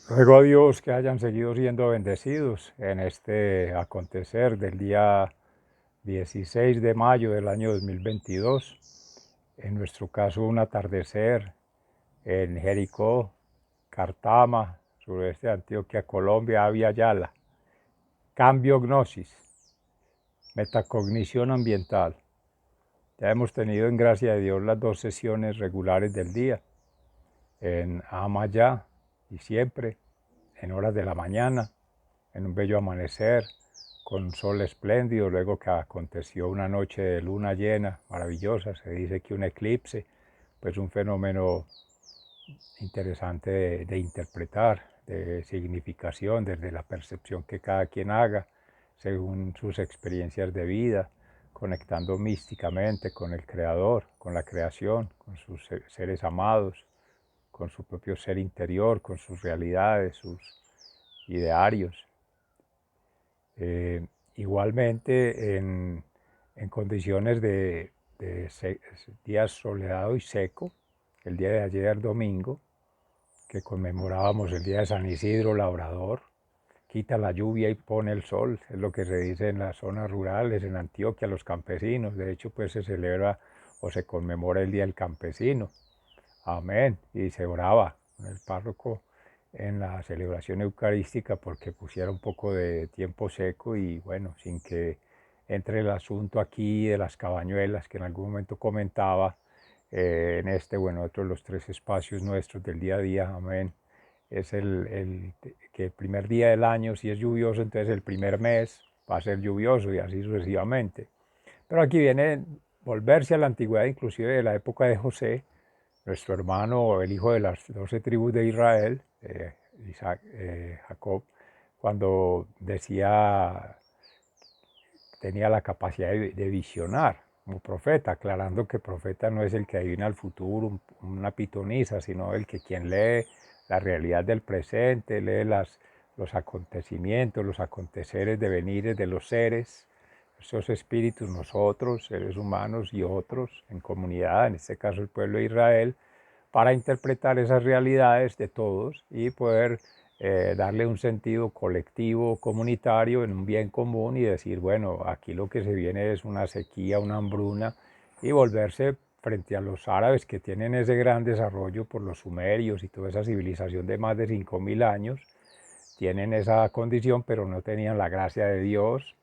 Ruego a Dios que hayan seguido siendo bendecidos en este acontecer del día 16 de mayo del año 2022. En nuestro caso, un atardecer en Jericó, Cartama, sureste de Antioquia, Colombia, Avia Yala. Cambio gnosis, metacognición ambiental. Ya hemos tenido en gracia de Dios las dos sesiones regulares del día, en Amayá y siempre, en horas de la mañana, en un bello amanecer, con un sol espléndido, luego que aconteció una noche de luna llena, maravillosa, se dice que un eclipse, pues un fenómeno interesante de interpretar, de significación, desde la percepción que cada quien haga, según sus experiencias de vida, conectando místicamente con el Creador, con la creación, con sus seres amados, con su propio ser interior, con sus realidades, sus idearios. Eh, Igualmente, en condiciones de día soleado y seco, el día de ayer domingo, que conmemorábamos el día de San Isidro Labrador, quita la lluvia y pone el sol, es lo que se dice en las zonas rurales, en Antioquia, los campesinos. De hecho, pues se celebra o se conmemora el Día del Campesino. Amén. Y se oraba con el párroco en la celebración eucarística porque pusiera un poco de tiempo seco y bueno, sin que entre el asunto aquí de las cabañuelas que en algún momento comentaba, en este o en otros los tres espacios nuestros del día a día. Amén. Es que el primer día del año, si es lluvioso, entonces el primer mes va a ser lluvioso y así sucesivamente. Pero aquí viene volverse a la antigüedad, inclusive de la época de José, nuestro hermano, el hijo de las 12 tribus de Israel, Jacob, cuando decía, tenía la capacidad de visionar como profeta, aclarando que profeta no es el que adivina el futuro, una pitonisa, sino el que quien lee la realidad del presente, lee los acontecimientos, los aconteceres, devenires de los seres, esos espíritus, nosotros, seres humanos y otros en comunidad, en este caso el pueblo de Israel, para interpretar esas realidades de todos y poder darle un sentido colectivo, comunitario, en un bien común y decir, bueno, aquí lo que se viene es una sequía, una hambruna, y volverse frente a los árabes que tienen ese gran desarrollo por los sumerios y toda esa civilización de más de 5000 años, tienen esa condición, pero no tenían la gracia de Dios,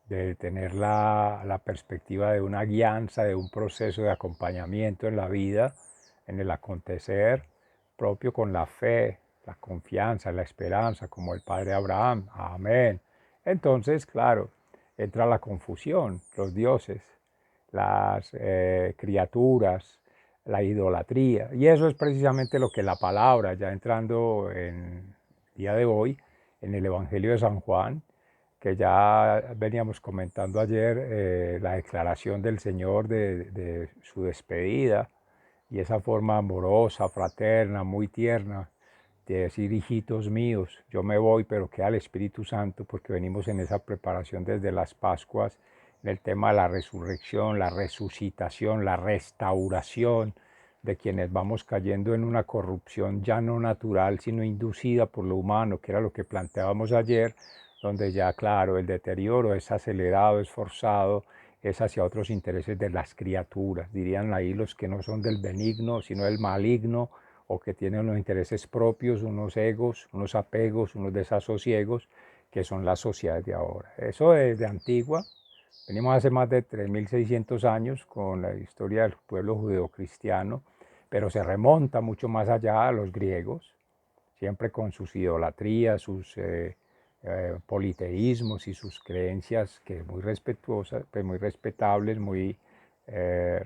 de tener la perspectiva de una guianza, de un proceso de acompañamiento en la vida, en el acontecer propio con la fe, la confianza, la esperanza, como el Padre Abraham. Amén. Entonces, claro, entra la confusión, los dioses, las criaturas, la idolatría. Y eso es precisamente lo que la palabra, ya entrando en el día de hoy, en el Evangelio de San Juan, que ya veníamos comentando ayer, la declaración del Señor de su despedida y esa forma amorosa, fraterna, muy tierna de decir, hijitos míos, yo me voy, pero queda el Espíritu Santo, porque venimos en esa preparación desde las Pascuas, en el tema de la resurrección, la resucitación, la restauración de quienes vamos cayendo en una corrupción ya no natural, sino inducida por lo humano, que era lo que planteábamos ayer, donde ya, claro, el deterioro es acelerado, es forzado, es hacia otros intereses de las criaturas, dirían ahí los que no son del benigno, sino del maligno, o que tienen unos intereses propios, unos egos, unos apegos, unos desasosiegos, que son las sociedades de ahora. Eso desde antigua, venimos hace más de 3600 años con la historia del pueblo judeocristiano, pero se remonta mucho más allá a los griegos, siempre con sus idolatrías, sus politeísmos y sus creencias que muy respetuosas, pues muy respetables, muy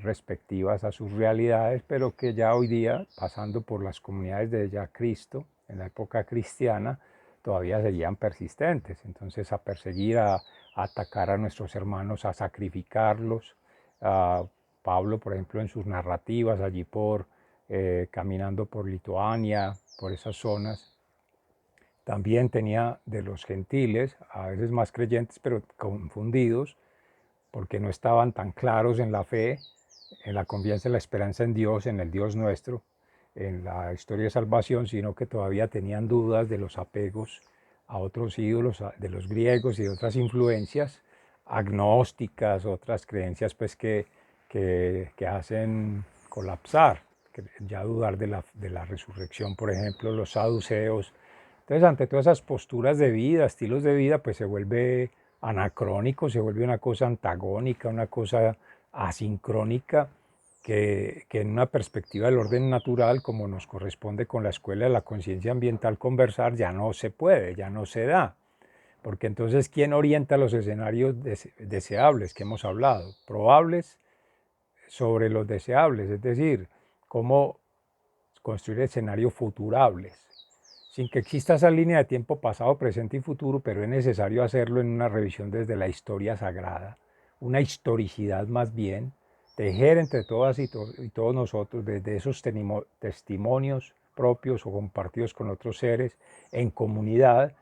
respectivas a sus realidades, pero que ya hoy día, pasando por las comunidades de ya Cristo, en la época cristiana, todavía seguían persistentes. Entonces, a perseguir, a atacar a nuestros hermanos, a sacrificarlos. Pablo, por ejemplo, en sus narrativas, allí caminando por Lituania, por esas zonas, también tenía de los gentiles, a veces más creyentes, pero confundidos, porque no estaban tan claros en la fe, en la confianza, en la esperanza en Dios, en el Dios nuestro, en la historia de salvación, sino que todavía tenían dudas de los apegos a otros ídolos, de los griegos y de otras influencias agnósticas, otras creencias pues que hacen colapsar, ya dudar de la resurrección, por ejemplo, los saduceos. Entonces, ante todas esas posturas de vida, estilos de vida, pues se vuelve anacrónico, se vuelve una cosa antagónica, una cosa asincrónica, que en una perspectiva del orden natural, como nos corresponde con la escuela de la conciencia ambiental conversar, ya no se puede, ya no se da. Porque entonces, ¿quién orienta los escenarios deseables que hemos hablado? Probables sobre los deseables, es decir, cómo construir escenarios futurables, sin que exista esa línea de tiempo pasado, presente y futuro, pero es necesario hacerlo en una revisión desde la historia sagrada, una historicidad más bien, tejer entre todas y todos nosotros desde esos testimonios propios o compartidos con otros seres en comunidad,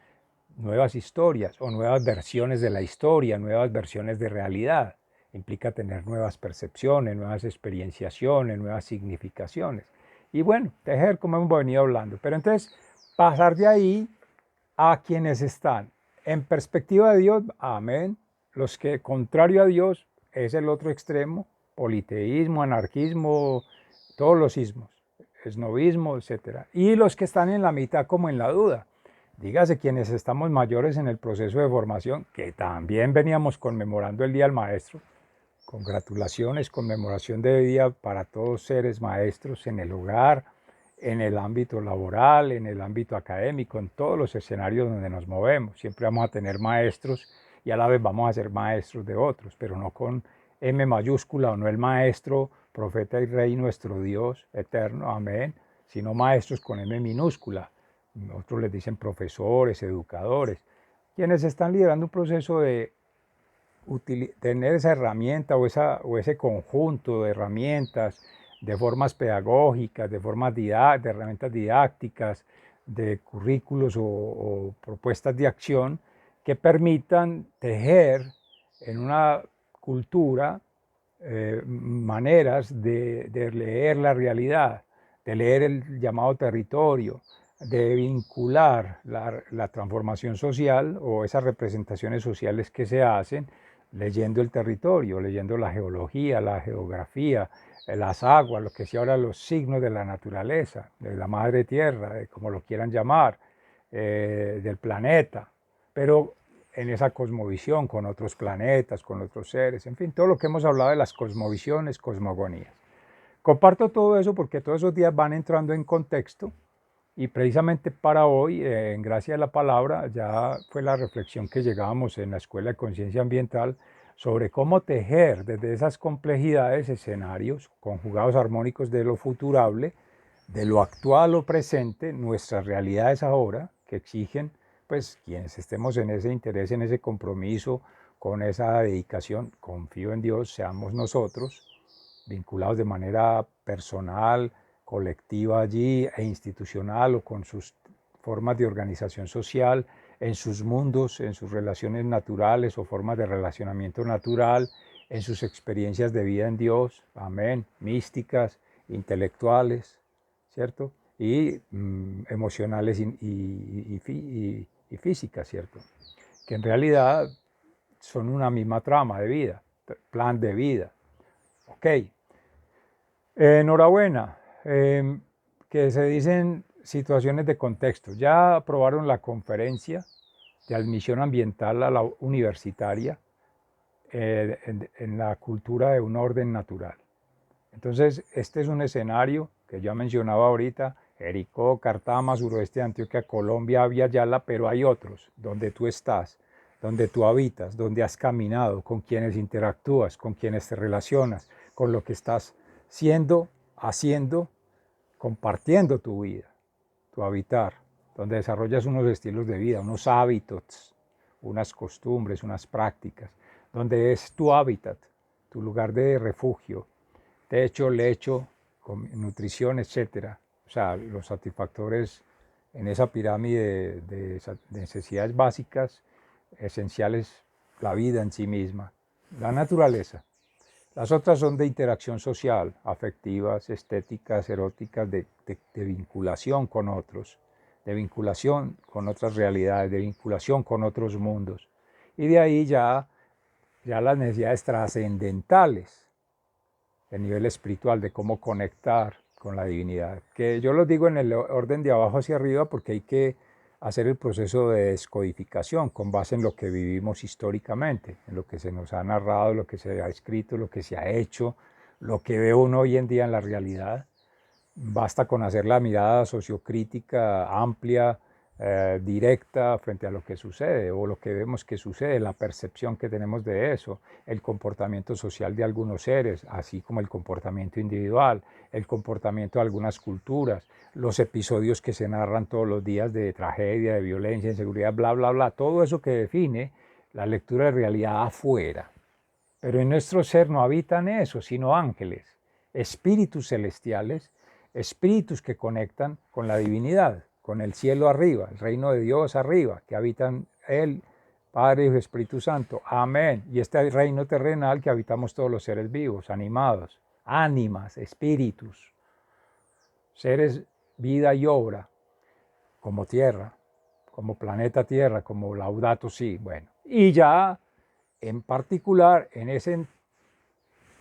nuevas historias o nuevas versiones de la historia, nuevas versiones de realidad. Implica tener nuevas percepciones, nuevas experienciaciones, nuevas significaciones. Y bueno, tejer como hemos venido hablando. Pero entonces, pasar de ahí a quienes están en perspectiva de Dios, amén. Los que, contrario a Dios, es el otro extremo, politeísmo, anarquismo, todos los ismos, esnovismo, etc. Y los que están en la mitad como en la duda. Dígase quienes estamos mayores en el proceso de formación, que también veníamos conmemorando el Día del Maestro. Congratulaciones, conmemoración de día para todos seres maestros en el hogar, en el ámbito laboral, en el ámbito académico, en todos los escenarios donde nos movemos. Siempre vamos a tener maestros y a la vez vamos a ser maestros de otros, pero no con M mayúscula o no el maestro, profeta y rey nuestro Dios eterno, amén, sino maestros con M minúscula. Otros les dicen profesores, educadores, quienes están liderando un proceso de tener esa herramienta o ese conjunto de herramientas, de formas pedagógicas, de de herramientas didácticas, de currículos o propuestas de acción que permitan tejer en una cultura maneras de leer la realidad, de leer el llamado territorio, de vincular la transformación social o esas representaciones sociales que se hacen leyendo el territorio, leyendo la geología, la geografía, las aguas, lo que sea ahora los signos de la naturaleza, de la madre tierra, de como lo quieran llamar, del planeta, pero en esa cosmovisión con otros planetas, con otros seres, en fin, todo lo que hemos hablado de las cosmovisiones, cosmogonías. Comparto todo eso porque todos esos días van entrando en contexto y precisamente para hoy, en gracia de la palabra, ya fue la reflexión que llegábamos en la Escuela de Conciencia Ambiental sobre cómo tejer desde esas complejidades escenarios conjugados armónicos de lo futurable, de lo actual o presente, nuestras realidades ahora, que exigen, pues, quienes estemos en ese interés, en ese compromiso, con esa dedicación, confío en Dios, seamos nosotros, vinculados de manera personal, colectiva allí e institucional o con sus formas de organización social, en sus mundos, en sus relaciones naturales o formas de relacionamiento natural, en sus experiencias de vida en Dios, amén, místicas, intelectuales, ¿cierto? Y emocionales y físicas, ¿cierto? Que en realidad son una misma trama de vida, plan de vida. Ok, enhorabuena, que se dicen situaciones de contexto. Ya aprobaron la conferencia de admisión ambiental a la universitaria en la cultura de un orden natural. Entonces, este es un escenario que yo mencionaba ahorita, Jericó, Cartama, suroeste de Antioquia, Colombia, Yala, pero hay otros donde tú estás, donde tú habitas, donde has caminado, con quienes interactúas, con quienes te relacionas, con lo que estás siendo, haciendo, compartiendo tu vida, tu habitar, donde desarrollas unos estilos de vida, unos hábitos, unas costumbres, unas prácticas, donde es tu hábitat, tu lugar de refugio, techo, lecho, nutrición, etcétera. O sea, los satisfactores en esa pirámide de necesidades básicas, esenciales, la vida en sí misma, la naturaleza. Las otras son de interacción social, afectivas, estéticas, eróticas, de vinculación con otros, de vinculación con otras realidades, de vinculación con otros mundos. Y de ahí ya las necesidades trascendentales, el nivel espiritual, de cómo conectar con la divinidad. Que yo lo digo en el orden de abajo hacia arriba porque hay que hacer el proceso de descodificación con base en lo que vivimos históricamente, en lo que se nos ha narrado, lo que se ha escrito, lo que se ha hecho, lo que ve uno hoy en día en la realidad. Basta con hacer la mirada sociocrítica amplia, directa frente a lo que sucede o lo que vemos que sucede, la percepción que tenemos de eso, el comportamiento social de algunos seres, así como el comportamiento individual, el comportamiento de algunas culturas, los episodios que se narran todos los días de tragedia, de violencia, inseguridad, bla, bla, bla, todo eso que define la lectura de realidad afuera. Pero en nuestro ser no habitan eso, sino ángeles, espíritus celestiales, espíritus que conectan con la divinidad, con el cielo arriba, el reino de Dios arriba, que habitan el Padre, Hijo y Espíritu Santo. Amén. Y este reino terrenal que habitamos todos los seres vivos, animados, ánimas, espíritus, seres, vida y obra, como tierra, como planeta Tierra, como Laudato Si. Bueno, y ya en particular en ese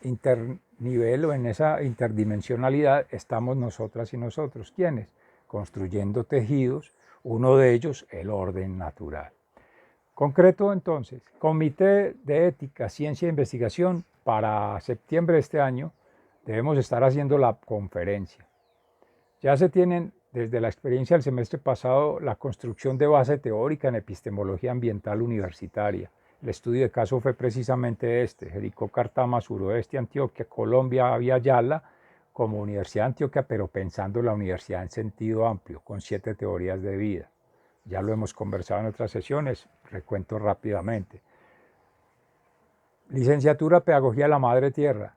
internivel o en esa interdimensionalidad estamos nosotras y nosotros. ¿Quiénes? Construyendo tejidos, uno de ellos el orden natural. Concreto entonces, Comité de Ética, Ciencia e Investigación, para septiembre de este año debemos estar haciendo la conferencia. Ya se tienen desde la experiencia del semestre pasado la construcción de base teórica en epistemología ambiental universitaria. El estudio de caso fue precisamente este: Jericó, Cartama, suroeste Antioquia, Colombia, Vía Yala, como Universidad de Antioquia, pero pensando la universidad en sentido amplio, con 7 teorías de vida. Ya lo hemos conversado en otras sesiones, recuento rápidamente. Licenciatura Pedagogía de la Madre Tierra,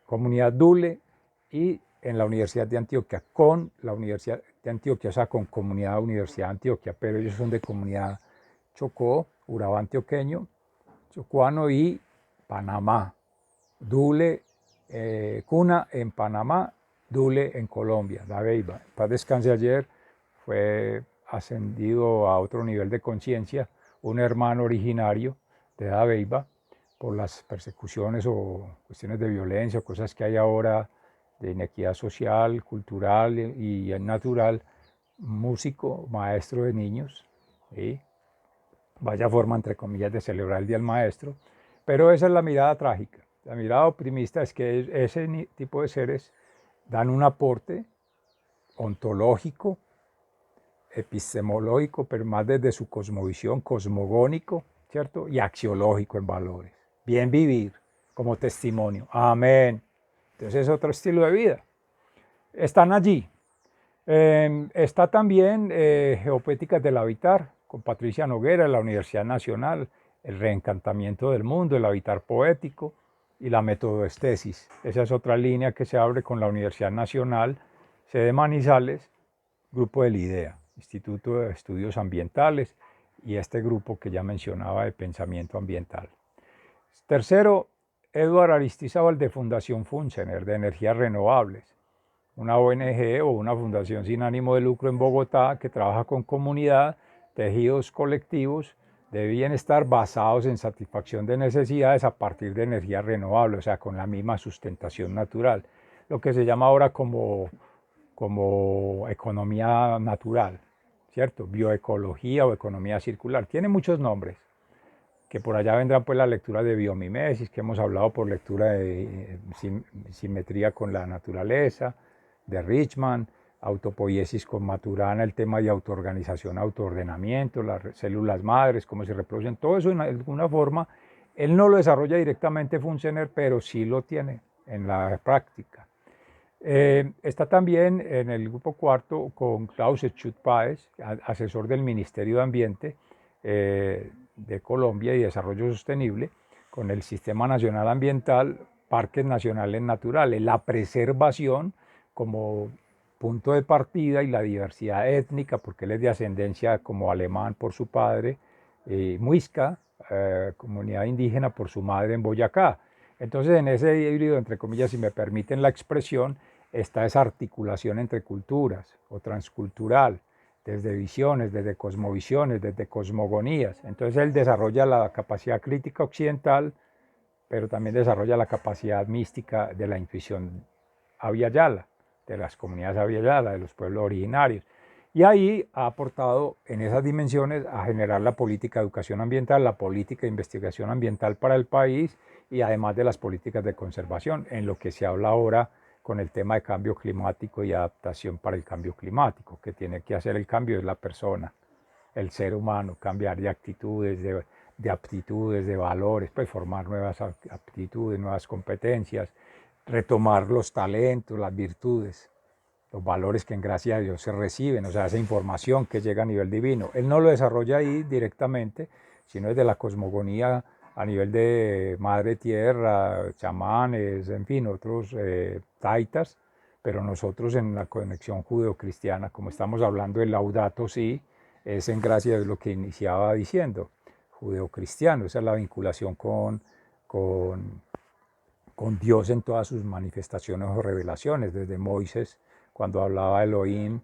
Comunidad Dule y en la Universidad de Antioquia, con la Universidad de Antioquia, o sea, con Comunidad Universidad de Antioquia, pero ellos son de Comunidad Chocó, Urabá antioqueño, chocuano y Panamá. Dule, cuna en Panamá, Dule en Colombia, Dabeiba. Paz descanse, ayer fue ascendido a otro nivel de conciencia un hermano originario de Dabeiba por las persecuciones o cuestiones de violencia, cosas que hay ahora de inequidad social, cultural y natural, músico, maestro de niños, ¿sí? Vaya forma, entre comillas, de celebrar el Día del Maestro, pero esa es la mirada trágica. La mirada optimista es que ese tipo de seres dan un aporte ontológico, epistemológico, pero más desde su cosmovisión, cosmogónico, ¿cierto? Y axiológico en valores. Bien vivir como testimonio. Amén. Entonces es otro estilo de vida. Están allí. Está también Geopoéticas del Habitar, con Patricia Noguera de la Universidad Nacional, el reencantamiento del mundo, el habitar poético y la metodoestesis. Esa es otra línea que se abre con la Universidad Nacional, sede Manizales, grupo del IDEA, Instituto de Estudios Ambientales, y este grupo que ya mencionaba de pensamiento ambiental. Tercero, Eduardo Aristizábal de Fundación Funcener, de Energías Renovables, una ONG o una fundación sin ánimo de lucro en Bogotá que trabaja con comunidad, tejidos colectivos de bienestar basados en satisfacción de necesidades a partir de energías renovables, o sea, con la misma sustentación natural, lo que se llama ahora como economía natural, ¿cierto? Bioecología o economía circular. Tiene muchos nombres, que por allá vendrán pues la lectura de biomimesis, que hemos hablado por lectura de simetría con la naturaleza, de Richman, autopoiesis con Maturana, el tema de autoorganización, autoordenamiento, las células madres, cómo se reproducen, todo eso en alguna forma. Él no lo desarrolla directamente Funcener, pero sí lo tiene en la práctica. Está también en el grupo cuarto con Klaus Schut-Páez, asesor del Ministerio de Ambiente de Colombia y Desarrollo Sostenible, con el Sistema Nacional Ambiental, Parques Nacionales Naturales, la preservación como punto de partida y la diversidad étnica, porque él es de ascendencia como alemán por su padre, muisca, comunidad indígena por su madre en Boyacá. Entonces en ese híbrido, entre comillas, si me permiten la expresión, está esa articulación entre culturas o transcultural, desde visiones, desde cosmovisiones, desde cosmogonías. Entonces él desarrolla la capacidad crítica occidental, pero también desarrolla la capacidad mística de la intuición abya-yala, de las comunidades abya-yala, de los pueblos originarios. Y ahí ha aportado en esas dimensiones a generar la política de educación ambiental, la política de investigación ambiental para el país y además de las políticas de conservación, en lo que se habla ahora con el tema de cambio climático y adaptación para el cambio climático, que tiene que hacer el cambio es la persona, el ser humano, cambiar de actitudes, de aptitudes, de valores, pues formar nuevas aptitudes, nuevas competencias, retomar los talentos, las virtudes, los valores que en gracia de Dios se reciben, o sea, esa información que llega a nivel divino. Él no lo desarrolla ahí directamente, sino desde la cosmogonía a nivel de madre tierra, chamanes, en fin, otros taitas, pero nosotros en la conexión judeocristiana, como estamos hablando del Laudato Si, es en gracia de lo que iniciaba diciendo, judeocristiano, esa es la vinculación con, con Dios en todas sus manifestaciones o revelaciones, desde Moisés, cuando hablaba Elohim,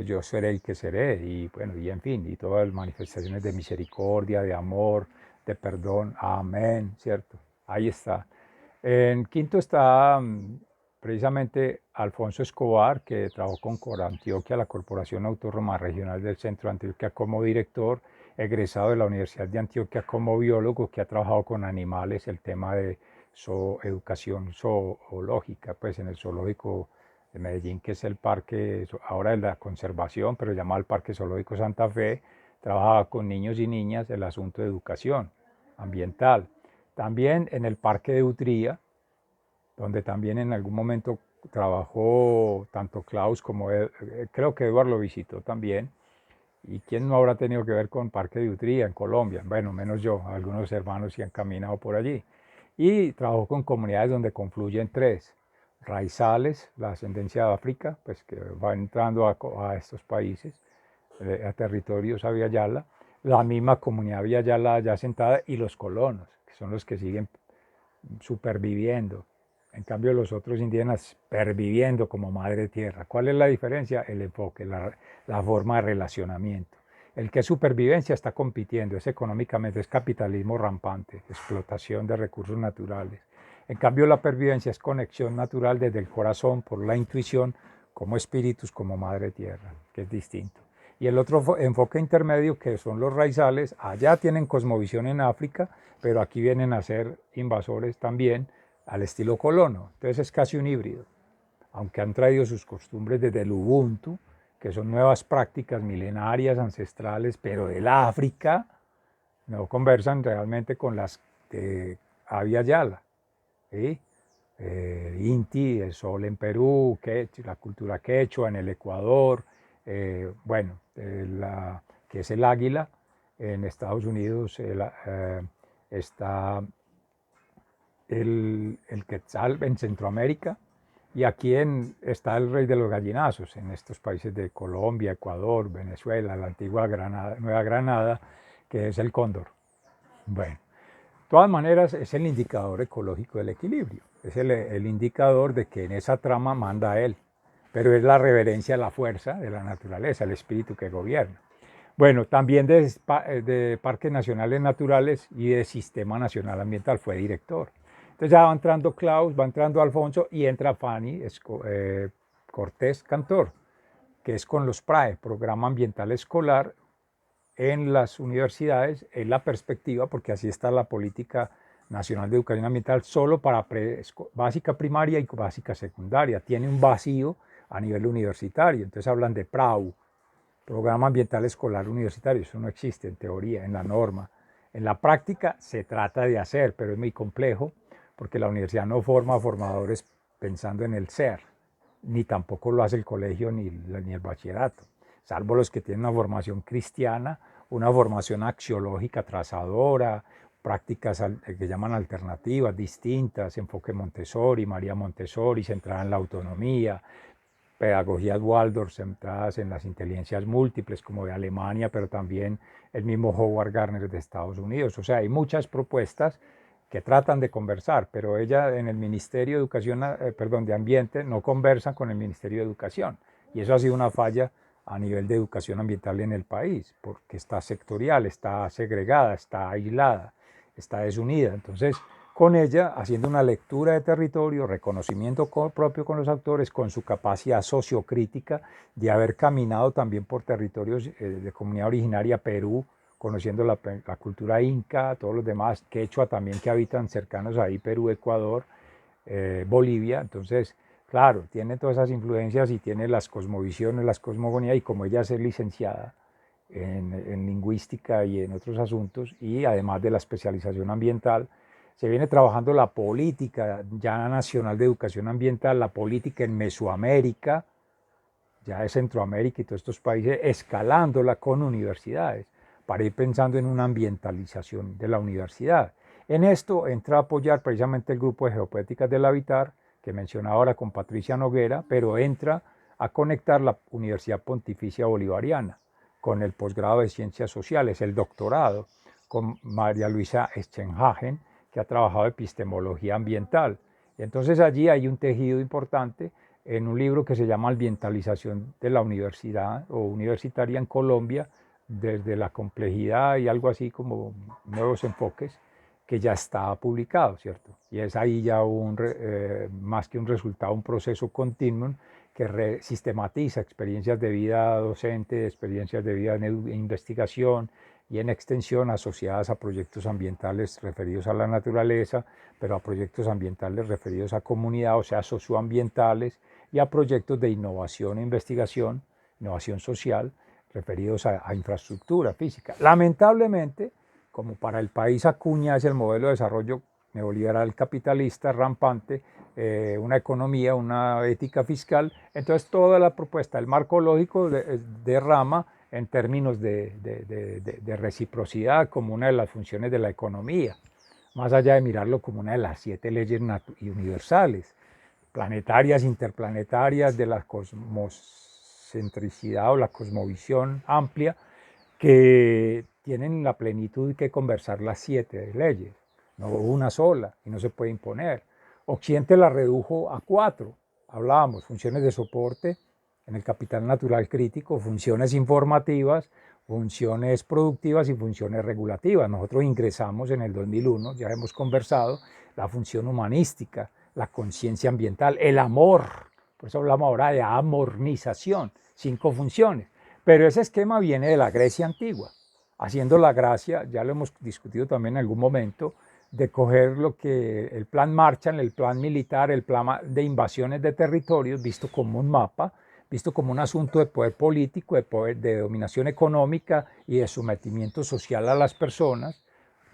yo seré el que seré, y bueno, y en fin, y todas las manifestaciones de misericordia, de amor, de perdón, amén, ¿cierto? Ahí está. En quinto está precisamente Alfonso Escobar, que trabajó con Corantioquia, la Corporación Autónoma Regional del Centro de Antioquia como director, egresado de la Universidad de Antioquia como biólogo, que ha trabajado con animales, el tema de educación zoológica, pues en el zoológico de Medellín, que es el parque, ahora de la conservación, pero llamado el Parque Zoológico Santa Fe, trabajaba con niños y niñas el asunto de educación ambiental. También en el Parque de Utría, donde también en algún momento trabajó tanto Klaus como creo que Eduardo lo visitó también. ¿Y quién no habrá tenido que ver con Parque de Utría en Colombia? Bueno, menos yo, algunos hermanos que han caminado por allí. Y trabajó con comunidades donde confluyen tres: raizales, la ascendencia de África, pues que va entrando a estos países, a territorios abya-yala, la misma comunidad abya-yala ya asentada y los colonos, que son los que siguen superviviendo. En cambio, los otros indígenas perviviendo como madre tierra. ¿Cuál es la diferencia? El enfoque, la forma de relacionamiento. El que es supervivencia está compitiendo, es económicamente, es capitalismo rampante, explotación de recursos naturales. En cambio, la pervivencia es conexión natural desde el corazón, por la intuición, como espíritus, como madre tierra, que es distinto. Y el otro enfoque intermedio, que son los raizales, allá tienen cosmovisión en África, pero aquí vienen a ser invasores también, al estilo colono. Entonces es casi un híbrido, aunque han traído sus costumbres desde el Ubuntu, que son nuevas prácticas milenarias, ancestrales, pero del África, no conversan realmente con las de Abya-Yala, ¿sí? Inti, el sol en Perú, la cultura quechua en el Ecuador, bueno, que es el águila. En Estados Unidos está el quetzal en Centroamérica, y aquí está el rey de los gallinazos, en estos países de Colombia, Ecuador, Venezuela, la antigua Nueva Granada, que es el cóndor. Bueno, de todas maneras es el indicador ecológico del equilibrio, es el indicador de que en esa trama manda él, pero es la reverencia a la fuerza de la naturaleza, el espíritu que gobierna. Bueno, también de Parques Nacionales Naturales y de Sistema Nacional Ambiental fue director. Entonces ya va entrando Klaus, va entrando Alfonso y entra Fanny Cortés Cantor, que es con los PRAE, Programa Ambiental Escolar, en las universidades, en la perspectiva, porque así está la política nacional de educación ambiental, solo para básica primaria y básica secundaria. Tiene un vacío a nivel universitario, entonces hablan de PRAU, Programa Ambiental Escolar Universitario. Eso no existe en teoría, en la norma. En la práctica se trata de hacer, pero es muy complejo porque la universidad no forma formadores pensando en el ser, ni tampoco lo hace el colegio ni el bachillerato, salvo los que tienen una formación cristiana, una formación axiológica trazadora, prácticas que llaman alternativas, distintas, enfoque Montessori, María Montessori, centrada en la autonomía, pedagogías Waldorf centradas en las inteligencias múltiples, como de Alemania, pero también el mismo Howard Gardner de Estados Unidos. O sea, hay muchas propuestas que tratan de conversar, pero ella en el Ministerio de Educación, de Ambiente, no conversan con el Ministerio de Educación. Y eso ha sido una falla a nivel de educación ambiental en el país, porque está sectorial, está segregada, está aislada, está desunida. Entonces, con ella, haciendo una lectura de territorio, reconocimiento propio con los autores, con su capacidad sociocrítica de haber caminado también por territorios de comunidad originaria, Perú, conociendo la cultura inca, todos los demás, quechua también que habitan cercanos ahí, Perú, Ecuador, Bolivia. Entonces, claro, tiene todas esas influencias y tiene las cosmovisiones, las cosmogonías, y como ella es licenciada en lingüística y en otros asuntos, y además de la especialización ambiental, se viene trabajando la política ya nacional de educación ambiental, la política en Mesoamérica, ya de Centroamérica y todos estos países, escalándola con universidades, para ir pensando en una ambientalización de la universidad. En esto entra a apoyar precisamente el grupo de Geopoéticas del Habitar, que mencionaba ahora con Patricia Noguera, pero entra a conectar la Universidad Pontificia Bolivariana con el posgrado de Ciencias Sociales, el doctorado, con María Luisa Eschenhagen, que ha trabajado epistemología ambiental. Y entonces allí hay un tejido importante en un libro que se llama Ambientalización de la Universidad o Universitaria en Colombia, desde la complejidad y algo así como nuevos enfoques, que ya está publicado, ¿cierto? Y es ahí ya más que un resultado, un proceso continuo que sistematiza experiencias de vida docente, experiencias de vida en investigación y en extensión asociadas a proyectos ambientales referidos a la naturaleza, pero a proyectos ambientales referidos a comunidad, o sea, socioambientales, y a proyectos de innovación e investigación, innovación social, referidos a infraestructura física. Lamentablemente, como para el país acuña es el modelo de desarrollo neoliberal capitalista rampante, una economía, una ética fiscal, entonces toda la propuesta, el marco lógico derrama en términos de reciprocidad como una de las funciones de la economía, más allá de mirarlo como una de las 7 leyes universales, planetarias, interplanetarias, de la cosmocentricidad o la cosmovisión amplia, que tienen la plenitud que conversar las 7 leyes, no una sola, y no se puede imponer. Occidente la redujo a 4, hablábamos, funciones de soporte en el capital natural crítico, funciones informativas, funciones productivas y funciones regulativas. Nosotros ingresamos en el 2001, ya hemos conversado, la función humanística, la conciencia ambiental, el amor, por eso hablamos ahora de amornización, 5 funciones. Pero ese esquema viene de la Grecia antigua, haciendo la gracia, ya lo hemos discutido también en algún momento, de coger lo que el plan Marshall, el plan militar, el plan de invasiones de territorios, visto como un mapa, visto como un asunto de poder político, de poder de dominación económica y de sometimiento social a las personas,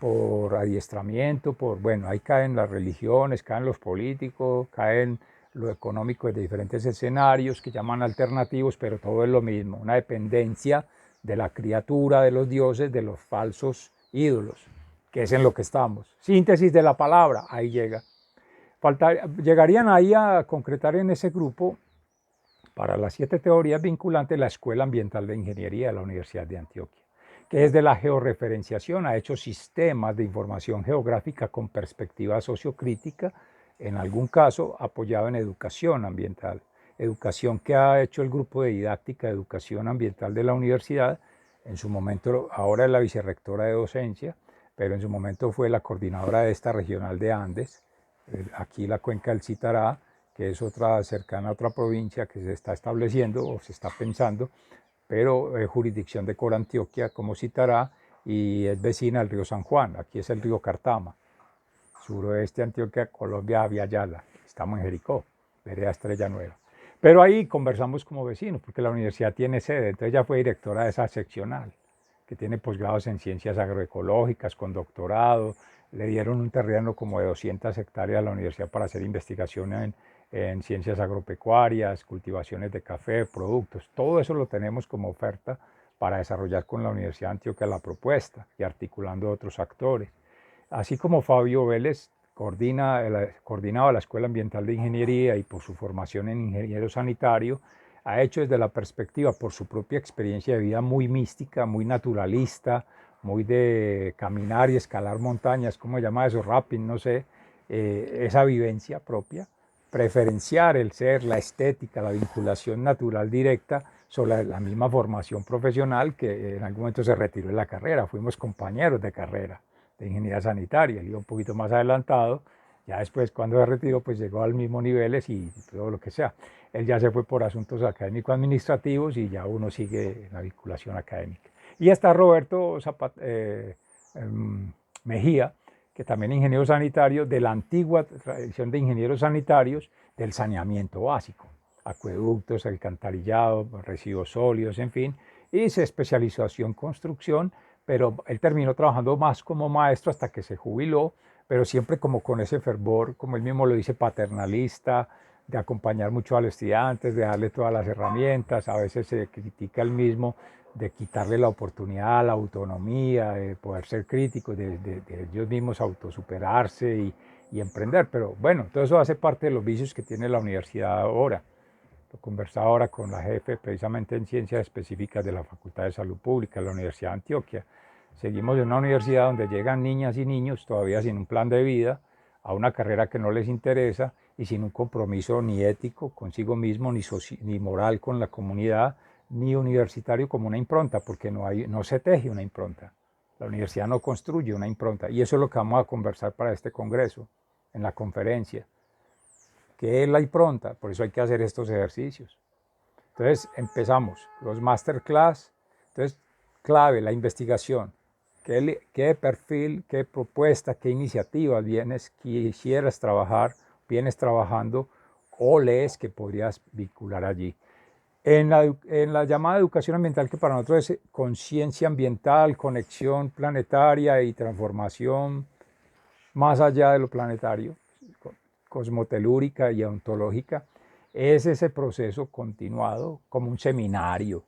por adiestramiento, bueno, ahí caen las religiones, caen los políticos, caen lo económico de diferentes escenarios que llaman alternativos, pero todo es lo mismo, una dependencia de la criatura, de los dioses, de los falsos ídolos, que es en lo que estamos. Síntesis de la palabra, ahí llega. Llegarían ahí a concretar en ese grupo, para las 7 teorías vinculantes, la Escuela Ambiental de Ingeniería de la Universidad de Antioquia, que desde la georreferenciación ha hecho sistemas de información geográfica con perspectiva sociocrítica, en algún caso apoyado en educación ambiental. Educación que ha hecho el grupo de didáctica de educación ambiental de la universidad, en su momento ahora es la vicerrectora de docencia, pero en su momento fue la coordinadora de esta regional de Andes, aquí la cuenca del Citará, que es otra cercana a otra provincia que se está estableciendo o se está pensando, pero jurisdicción de Corantioquia como Citará, y es vecina del río San Juan, aquí es el río Cartama, suroeste de Antioquia, Colombia, Aviala, estamos en Jericó, vereda Estrella Nueva. Pero ahí conversamos como vecinos, porque la universidad tiene sede, entonces ella fue directora de esa seccional, que tiene posgrados en ciencias agroecológicas, con doctorado, le dieron un terreno como de 200 hectáreas a la universidad para hacer investigación en ciencias agropecuarias, cultivaciones de café, productos, todo eso lo tenemos como oferta para desarrollar con la Universidad de Antioquia la propuesta y articulando otros actores. Así como Fabio Vélez coordinaba la Escuela Ambiental de Ingeniería y por su formación en ingeniero sanitario, ha hecho desde la perspectiva, por su propia experiencia de vida muy mística, muy naturalista, muy de caminar y escalar montañas, ¿cómo se llama eso? Rapping, no sé, esa vivencia propia, preferenciar el ser, la estética, la vinculación natural directa sobre la misma formación profesional que en algún momento se retiró de la carrera, fuimos compañeros de carrera de ingeniería sanitaria, él iba un poquito más adelantado, ya después cuando se retiró pues llegó al mismo niveles y todo lo que sea. Él ya se fue por asuntos académico-administrativos y ya uno sigue en la vinculación académica. Y está Roberto Mejía, que también es ingeniero sanitario, de la antigua tradición de ingenieros sanitarios del saneamiento básico, acueductos, alcantarillado, residuos sólidos, en fin, y se especializó en construcción, pero él terminó trabajando más como maestro hasta que se jubiló, pero siempre como con ese fervor, como él mismo lo dice, paternalista, de acompañar mucho a los estudiantes, de darle todas las herramientas, a veces se critica él mismo de quitarle la oportunidad, la autonomía, de poder ser críticos, de ellos mismos autosuperarse y emprender. Pero bueno, todo eso hace parte de los vicios que tiene la universidad ahora. Lo conversaba ahora con la jefe precisamente en ciencias específicas de la Facultad de Salud Pública de la Universidad de Antioquia. Seguimos en una universidad donde llegan niñas y niños todavía sin un plan de vida, a una carrera que no les interesa y sin un compromiso ni ético consigo mismo, ni moral con la comunidad, ni universitario como una impronta, porque no se teje una impronta. La universidad no construye una impronta. Y eso es lo que vamos a conversar para este congreso, en la conferencia. ¿Qué es la impronta? Por eso hay que hacer estos ejercicios. Entonces empezamos, los masterclass. Entonces, clave, la investigación. ¿Qué perfil, qué propuesta, qué iniciativa quisieras trabajar, vienes trabajando o lees que podrías vincular allí? En la llamada educación ambiental, que para nosotros es conciencia ambiental, conexión planetaria y transformación más allá de lo planetario, cosmotelúrica y ontológica, es ese proceso continuado como un seminario,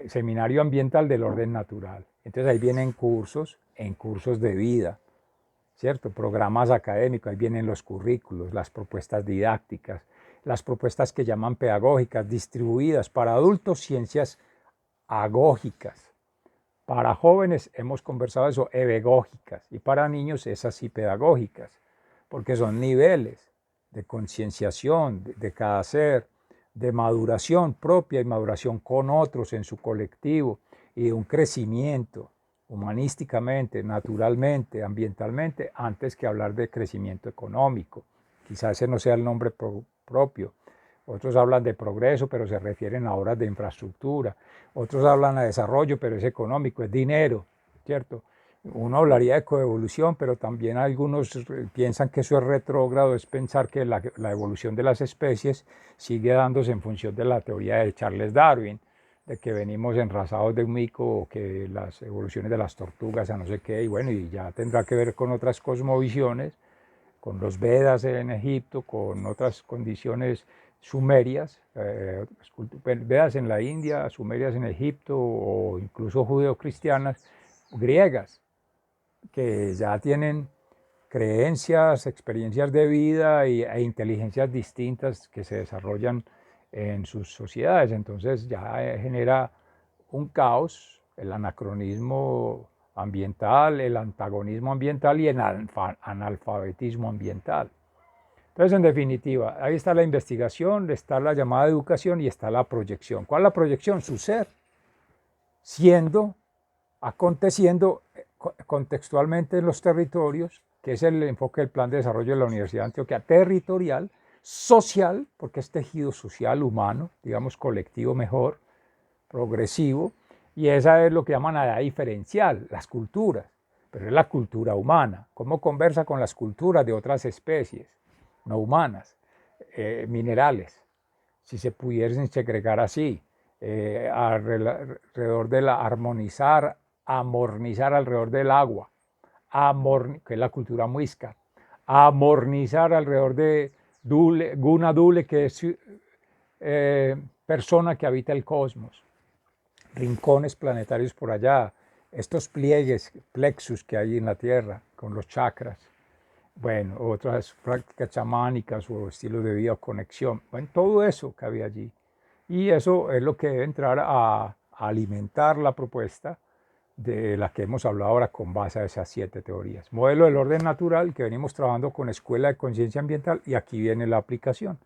seminario ambiental del orden natural. Entonces ahí vienen cursos en cursos de vida, ¿cierto? Programas académicos, ahí vienen los currículos, las propuestas didácticas, las propuestas que llaman pedagógicas, distribuidas para adultos, ciencias agógicas. Para jóvenes hemos conversado eso, ebegógicas, y para niños esas sí pedagógicas, porque son niveles de concienciación de cada ser, de maduración propia y maduración con otros en su colectivo, y de un crecimiento humanísticamente, naturalmente, ambientalmente, antes que hablar de crecimiento económico. Quizás ese no sea el nombre propio. Otros hablan de progreso, pero se refieren a obras de infraestructura. Otros hablan de desarrollo, pero es económico, es dinero, ¿cierto? Uno hablaría de coevolución, pero también algunos piensan que eso es retrógrado, es pensar que la evolución de las especies sigue dándose en función de la teoría de Charles Darwin, de que venimos enrasados de un mico, o que las evoluciones de las tortugas, a no sé qué, y bueno, y ya tendrá que ver con otras cosmovisiones, con los Vedas en Egipto, con otras condiciones sumerias, Vedas en la India, sumerias en Egipto, o incluso judeocristianas, griegas, que ya tienen creencias, experiencias de vida e inteligencias distintas que se desarrollan en sus sociedades. Entonces ya genera un caos, el anacronismo ambiental, el antagonismo ambiental y el analfabetismo ambiental. Entonces, en definitiva, ahí está la investigación, está la llamada educación y está la proyección. ¿Cuál es la proyección? Su ser, siendo, aconteciendo contextualmente en los territorios, que es el enfoque del Plan de Desarrollo de la Universidad de Antioquia, territorial, social, porque es tejido social, humano, digamos colectivo mejor, progresivo, y esa es lo que llaman la edad diferencial, las culturas, pero es la cultura humana, cómo conversa con las culturas de otras especies no humanas, minerales, si se pudiesen segregar así, alrededor de la armonizar, amornizar alrededor del agua, que es la cultura muisca, amornizar alrededor de Guna Dule, que es persona que habita el cosmos, rincones planetarios por allá, estos pliegues, plexus que hay en la Tierra, con los chakras, bueno, otras prácticas chamánicas o estilos de vida o conexión, bueno, todo eso que había allí. Y eso es lo que debe entrar a alimentar la propuesta de la que hemos hablado ahora con base a esas 7 teorías. Modelo del orden natural, que venimos trabajando con Escuela de Conciencia Ambiental, y aquí viene la aplicación.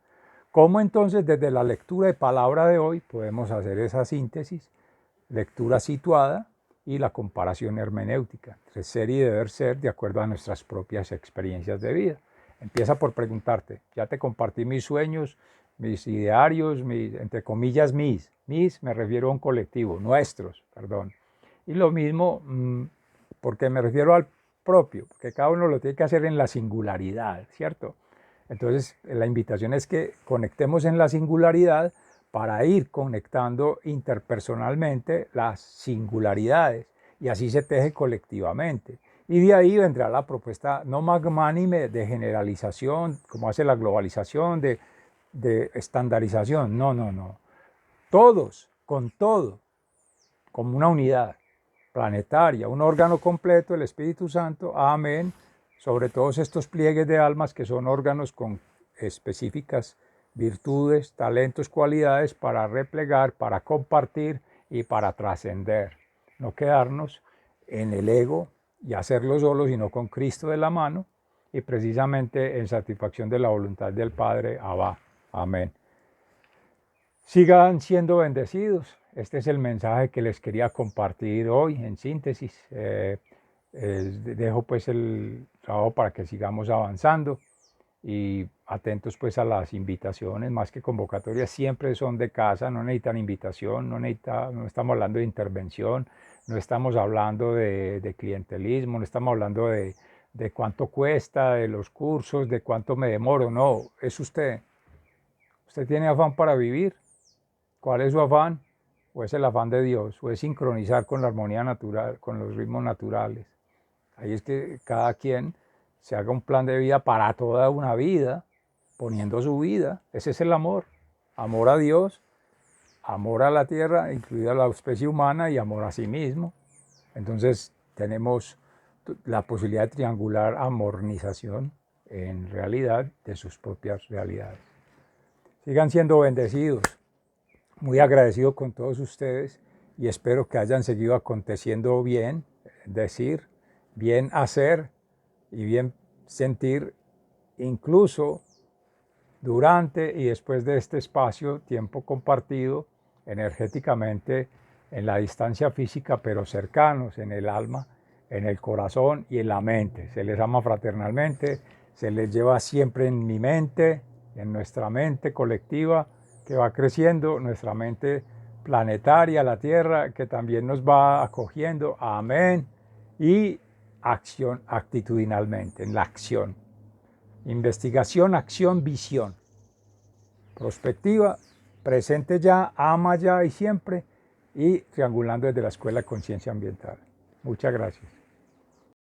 ¿Cómo entonces desde la lectura de palabra de hoy podemos hacer esa síntesis, lectura situada y la comparación hermenéutica entre ser y deber ser de acuerdo a nuestras propias experiencias de vida? Empieza por preguntarte, ya te compartí mis sueños, mis idearios, entre comillas mis me refiero a un colectivo, nuestros, perdón. Y lo mismo, porque me refiero al propio, porque cada uno lo tiene que hacer en la singularidad, ¿cierto? Entonces, la invitación es que conectemos en la singularidad para ir conectando interpersonalmente las singularidades y así se teje colectivamente. Y de ahí vendrá la propuesta no magnánime de generalización, como hace la globalización, de estandarización. No, no, no. Todos, con todo, como una unidad planetaria, un órgano completo, el Espíritu Santo, amén, sobre todos estos pliegues de almas que son órganos con específicas virtudes, talentos, cualidades para replegar, para compartir y para trascender. No quedarnos en el ego y hacerlo solo, sino con Cristo de la mano y precisamente en satisfacción de la voluntad del Padre, Abba. Amén. Sigan siendo bendecidos. Este es el mensaje que les quería compartir hoy en síntesis. Dejo pues el trabajo para que sigamos avanzando y atentos pues a las invitaciones, más que convocatorias, siempre son de casa, no necesitan invitación, no estamos hablando de intervención, no estamos hablando de clientelismo, no estamos hablando de cuánto cuesta, de los cursos, de cuánto me demoro, no, es usted. Usted tiene afán para vivir. ¿Cuál es su afán? O es el afán de Dios, o es sincronizar con la armonía natural, con los ritmos naturales. Ahí es que cada quien se haga un plan de vida para toda una vida, poniendo su vida. Ese es el amor. Amor a Dios, amor a la tierra, incluida la especie humana, y amor a sí mismo. Entonces tenemos la posibilidad de triangular amornización en realidad de sus propias realidades. Sigan siendo bendecidos. Muy agradecido con todos ustedes y espero que hayan seguido aconteciendo bien, decir, bien hacer y bien sentir, incluso durante y después de este espacio, tiempo compartido energéticamente en la distancia física, pero cercanos en el alma, en el corazón y en la mente. Se les ama fraternalmente, se les lleva siempre en mi mente, en nuestra mente colectiva, que va creciendo, nuestra mente planetaria, la Tierra, que también nos va acogiendo. Amén. Y acción actitudinalmente, en la acción. Investigación, acción, visión. Prospectiva, presente ya, ama ya y siempre, y triangulando desde la Escuela de Conciencia Ambiental. Muchas gracias.